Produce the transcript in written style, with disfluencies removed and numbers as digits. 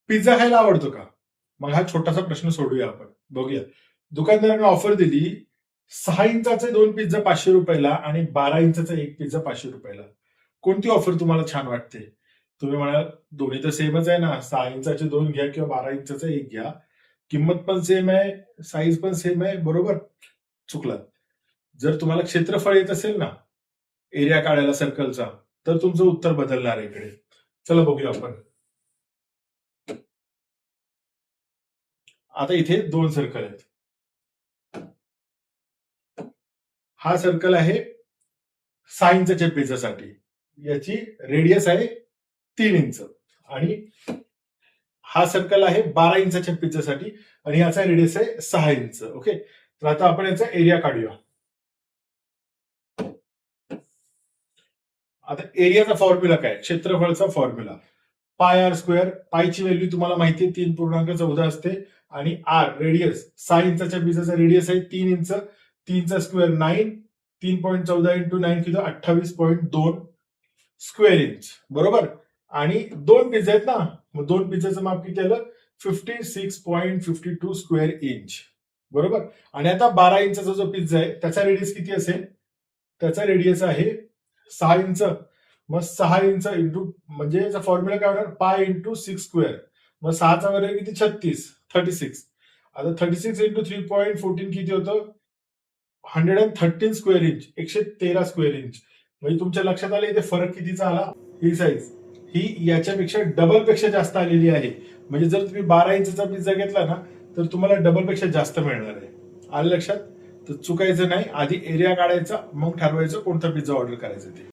Pizza खायला आवडतो का? मग हा छोटासा प्रश्न सोडूया आपण. बघूया. दुकानदाराने ऑफर दिली 6 इंचाचे 2 पिझ्झा 500 रुपयाला आणि 12 इंचाचा 1 पिझ्झा 500 रुपयाला. कोणती ऑफर तुम्हाला छान वाटते? तुम्ही म्हणाल दोन्ही तर सेमच आहे ना, 6 इंचाचे 2 घ्या किंवा 12 इंचाचा 1 घ्या. किंमत पण सेम आहे, साईज पण सेम आहे, बरोबर? चुकलात. जर तुम्हाला क्षेत्रफळ येत असेल ना, एरिया काढायला सर्कलचा, तर तुमचं उत्तर बदलणार आहे इकडे. चला बघूया आपण. आता इथे 2 सर्कल आहेत. हा सर्कल आहे 6 इंचाच्या पिझ्झासाठी. याची रेडियस आहे 3 इंच आणि हा सर्कल आहे 12 इंचाच्या पिझ्झासाठी आणि याचा रेडियस आहे 6 इंच. ओके, तर आता आपण याचा एरिया काढूया. आता एरियाचा फॉर्म्युला काय? क्षेत्रफळाचा फॉर्म्युला पाय आर स्क्वेअर. पायची व्हॅल्यू तुम्हाला माहिती आहे 3.14 असते आणि आर रेडियस 6 इंचाच्या पिझ्झाचा रेडियस आहे 3 इंच. 3चा स्क्वेअर 9, 3.14 इंटू 9 किलो 28.2 स्क्वेअर इंच, बरोबर? आणि 2 पिझ्झा आहेत ना, मग 2 पिझ्झाचं माप किती आलं? 56.52 स्क्वेअर इंच, बरोबर? आणि आता 12 इंचाचा जो पिझ्झा आहे त्याचा रेडियस किती असेल? त्याचा रेडियस आहे 6 इंच. मग 6 इंच इंटू म्हणजे याचा फॉर्म्युला काय होणार? Pi into 6 square. मग 6चा वर्ग किती? 36. आता 36 इंटू 3.14 किती होतं? 113 स्क्वेअर इंच, 113 स्क्वेअर इंच. म्हणजे तुमच्या लक्षात आलं इथे फरक कितीचा आला? ही साईज ही याच्यापेक्षा डबल पेक्षा जास्त आलेली आहे. म्हणजे जर तुम्ही 12 इंचाचा पिझ्झा घेतला ना, तर तुम्हाला डबल पेक्षा जास्त मिळणार आहे. आलं लक्षात? तर चुकायचं नाही, आधी एरिया काढायचा, मग ठरवायचं कोणता पिझ्झा ऑर्डर करायचा ते.